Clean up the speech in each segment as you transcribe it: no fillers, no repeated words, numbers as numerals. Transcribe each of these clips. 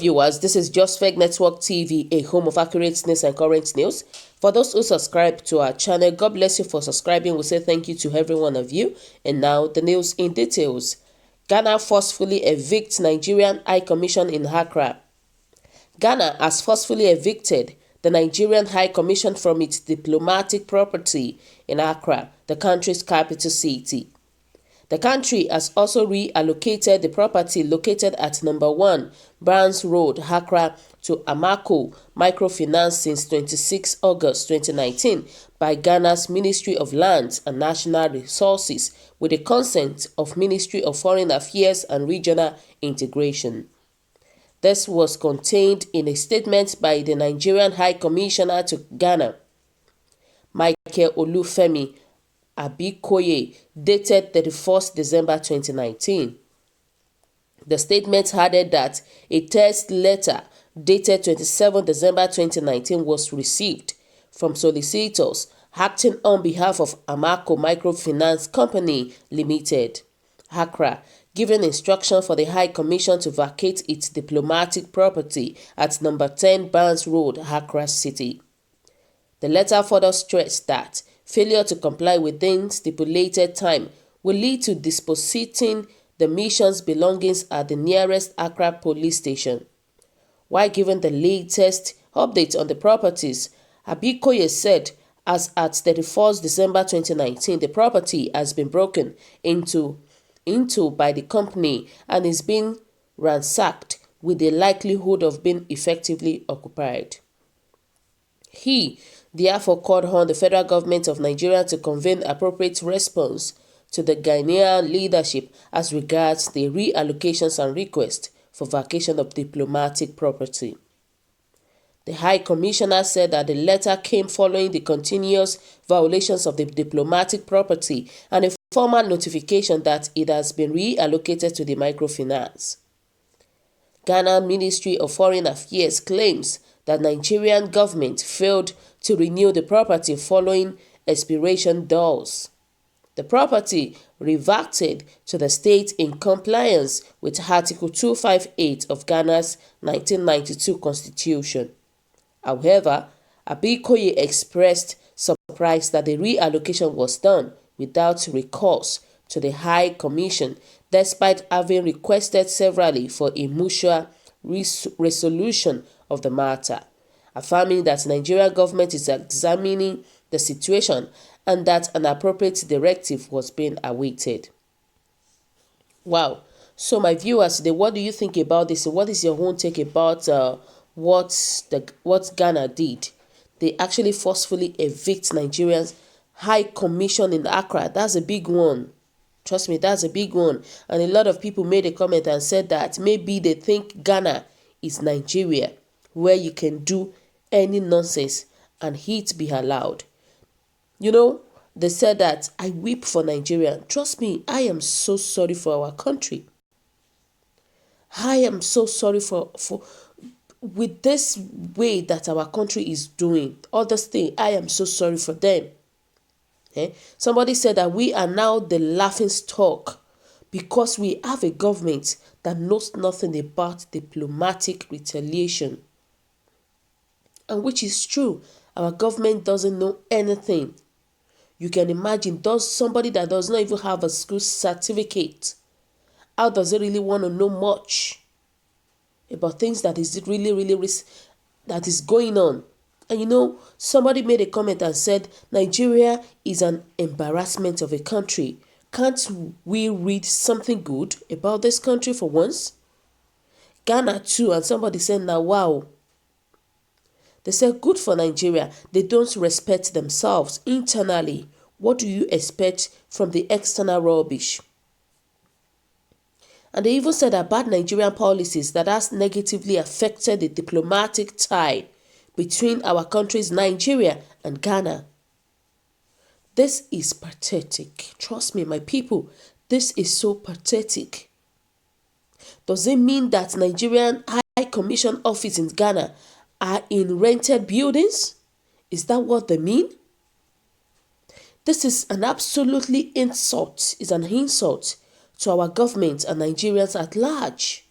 viewers, this is Just Fake Network TV, a home of accurate news and current news. For those who subscribe to our channel, God bless you for subscribing. We say thank you to every one of you. And now the news in details. Ghana forcefully evicts Nigerian High Commission in Accra. Ghana has forcefully evicted the Nigerian High Commission from its diplomatic property in Accra, the country's capital city. The country has also reallocated the property located at number 1 Barnes Road, Accra, to Amaco Microfinance since 26 August 2019 by Ghana's Ministry of Lands and National Resources with the consent of Ministry of Foreign Affairs and Regional Integration. This was contained in a statement by the Nigerian High Commissioner to Ghana, Michael Olufemi Abikoye, dated 31st December 2019. The statement added that a test letter dated 27 December 2019 was received from solicitors acting on behalf of Amaco Microfinance Company Limited, Accra, giving instruction for the High Commission to vacate its diplomatic property at number 10 Barnes Road, Accra City. The letter further stressed that failure to comply within stipulated time will lead to dispositing the mission's belongings at the nearest Accra police station. While giving the latest update on the properties, Abikoye said as at 31st December 2019, the property has been broken into by the company and is being ransacked with the likelihood of being effectively occupied. He therefore called on the federal government of Nigeria to convene appropriate response to the Ghanaian leadership as regards the reallocations and request for vacation of diplomatic property. The High Commissioner said that the letter came following the continuous violations of the diplomatic property and a formal notification that it has been reallocated to the microfinance. Ghana Ministry of Foreign Affairs claims that Nigerian government failed to renew the property following expiration doors. The property reverted to the state in compliance with Article 258 of Ghana's 1992 Constitution. However, Abikoye expressed surprise that the reallocation was done without recourse to the High Commission, despite having requested severally for a mutual resolution of the matter, affirming that the Nigerian government is examining the situation and that an appropriate directive was being awaited. Wow. So my viewers today, what do you think about this? What is your own take about what Ghana did? They actually forcefully evict Nigerians High Commission in Accra. That's a big one. Trust me, that's a big one. And a lot of people made a comment and said that maybe they think Ghana is Nigeria, where you can do any nonsense and it be allowed. You know, they said that I weep for Nigeria. Trust me, I am so sorry for our country. I am so sorry for with this way that our country is doing. All this thing, I am so sorry for them. Somebody said that we are now the laughing stock because we have a government that knows nothing about diplomatic retaliation. And which is true. Our government doesn't know anything. You can imagine, somebody that does not even have a school certificate, how does it really want to know much about things that is really that is going on? And you know, somebody made a comment and said, Nigeria is an embarrassment of a country. Can't we read something good about this country for once? Ghana too, and somebody said, now wow. They said, good for Nigeria. They don't respect themselves internally. What do you expect from the external rubbish? And they even said that bad Nigerian policies that has negatively affected the diplomatic tie between our countries, Nigeria and Ghana. This is pathetic. Trust me, my people, this is so pathetic. Does it mean that Nigerian High Commission office in Ghana are in rented buildings? Is that what they mean? This is an absolutely insult. It's an insult to our government and Nigerians at large.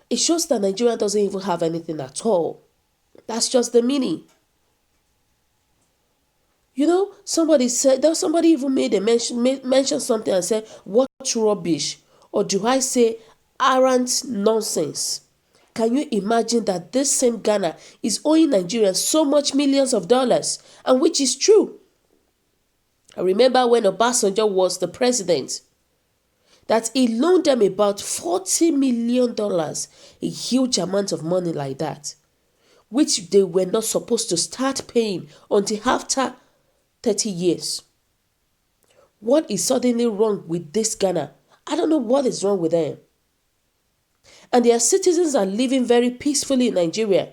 It shows that Nigeria doesn't even have anything at all. That's just the meaning. You know, somebody even made a mention something and said, what rubbish, or do I say arrant nonsense. Can you imagine that this same Ghana is owing Nigerians so much millions of dollars, and which is true? I remember when Obasanjo was the president, that he loaned them about $40 million, a huge amount of money like that, which they were not supposed to start paying until after 30 years. What is suddenly wrong with this Ghana? I don't know what is wrong with them. And their citizens are living very peacefully in Nigeria.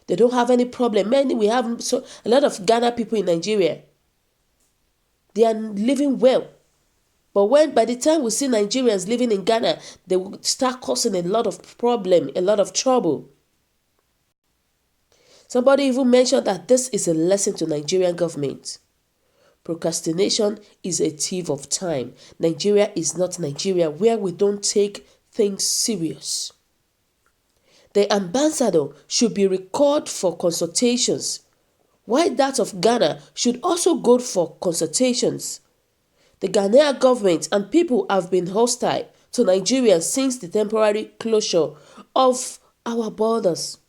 They don't have any problem. We have a lot of Ghana people in Nigeria. They are living well. But by the time we see Nigerians living in Ghana, they will start causing a lot of problem, a lot of trouble. Somebody even mentioned that this is a lesson to Nigerian government. Procrastination is a thief of time. Nigeria is not Nigeria where we don't take things serious. The ambassador should be recalled for consultations, while that of Ghana should also go for consultations. The Ghanaian government and people have been hostile to Nigeria since the temporary closure of our borders.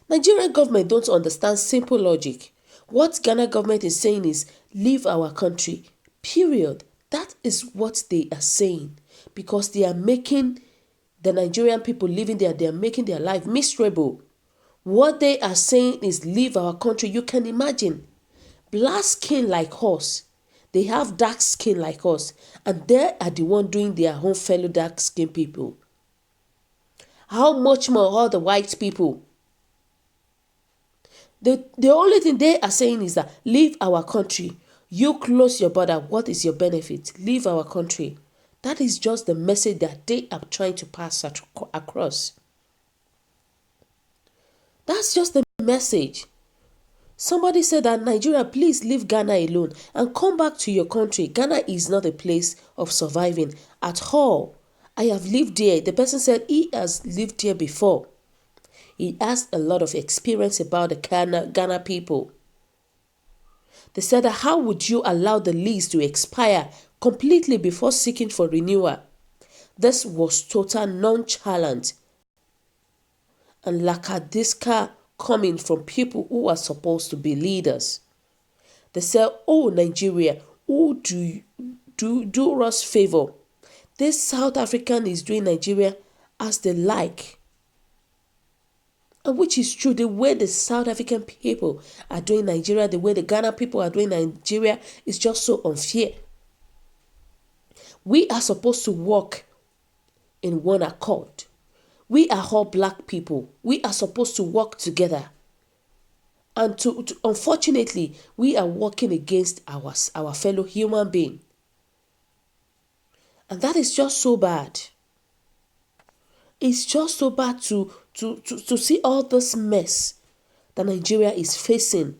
Nigerian government don't understand simple logic. What Ghana government is saying is, leave our country, period. That is what they are saying, because they are making the Nigerian people living there, they are making their life miserable. What they are saying is, leave our country. You can imagine, black skin like us, they have dark skin like us, and they are the one doing their own fellow dark skin people. How much more all the white people? The only thing they are saying is that, leave our country. You close your border. What is your benefit? Leave our country. That is just the message that they are trying to pass across. That's just the message. Somebody said that, Nigeria, please leave Ghana alone and come back to your country. Ghana is not a place of surviving at all. I have lived there. The person said he has lived here before. He has a lot of experience about the Ghana people. They said that, how would you allow the lease to expire completely before seeking for renewal? This was total nonchalant and lackadaisical coming from people who are supposed to be leaders. They said, oh Nigeria, who do us favor? This South African is doing Nigeria as they like. And which is true. The way the South African people are doing Nigeria, the way the Ghana people are doing Nigeria is just so unfair. We are supposed to work in one accord. We are all black people. We are supposed to work together. And unfortunately, we are working against our fellow human being. And that is just so bad. It's just so bad to see all this mess that Nigeria is facing.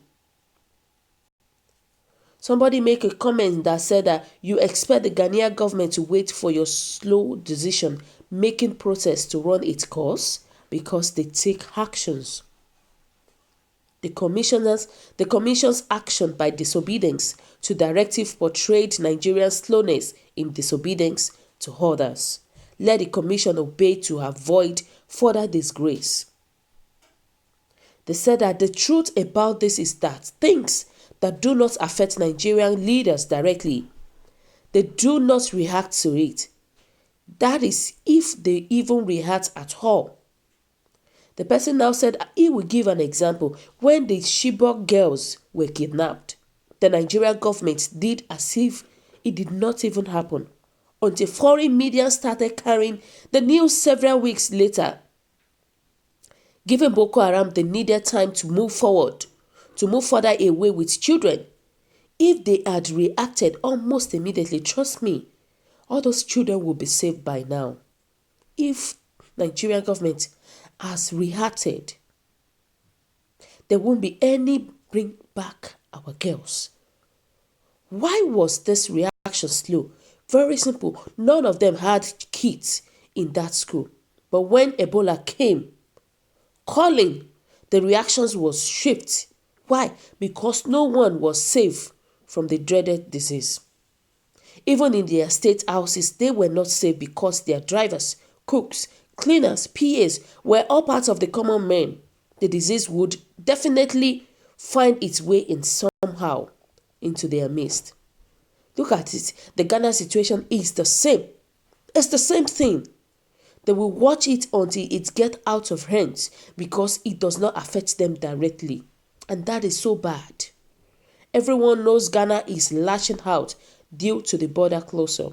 Somebody make a comment that said that you expect the Ghanaian government to wait for your slow decision making process to run its course because they take actions. The commission's action by disobedience to directive portrayed Nigeria's slowness in disobedience to orders. Let the commission obey to avoid further disgrace. They said that the truth about this is that things that do not affect Nigerian leaders directly, they do not react to it. That is, if they even react at all. The person now said he will give an example. When the Chibok girls were kidnapped, the Nigerian government did as if it did not even happen, until foreign media started carrying the news several weeks later, giving Boko Haram the needed time to move further away with children. If they had reacted almost immediately, trust me, all those children will be saved by now. If Nigerian government has reacted, there won't be any bring back our girls. Why was this reaction slow? Very simple. None of them had kids in that school. But when Ebola came calling, the reactions was swift. Why? Because no one was safe from the dreaded disease. Even in their state houses, they were not safe because their drivers, cooks, cleaners, PAs were all part of the common men. The disease would definitely find its way in somehow into their midst. Look at it. The Ghana situation is the same. It's the same thing. They will watch it until it gets out of hands because it does not affect them directly. And that is so bad. Everyone knows Ghana is lashing out due to the border closure.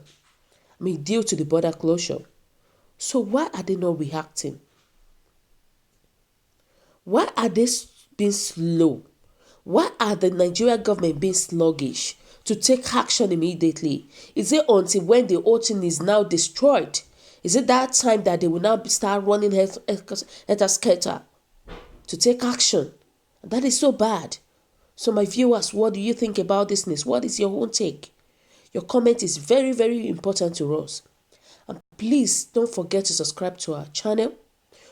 Due to the border closure. So why are they not reacting? Why are they being slow? Why are the Nigerian government being sluggish to take action immediately? Is it until when the whole thing is now destroyed? Is it that time that they will now start running helter-skelter to take action? That is so bad. So my viewers, what do you think about this news? What is your own take? Your comment is very, very important to us. And please don't forget to subscribe to our channel.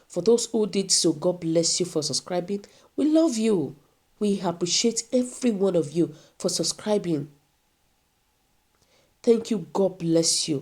For those who did so, God bless you for subscribing. We love you. We appreciate every one of you for subscribing. Thank you. God bless you.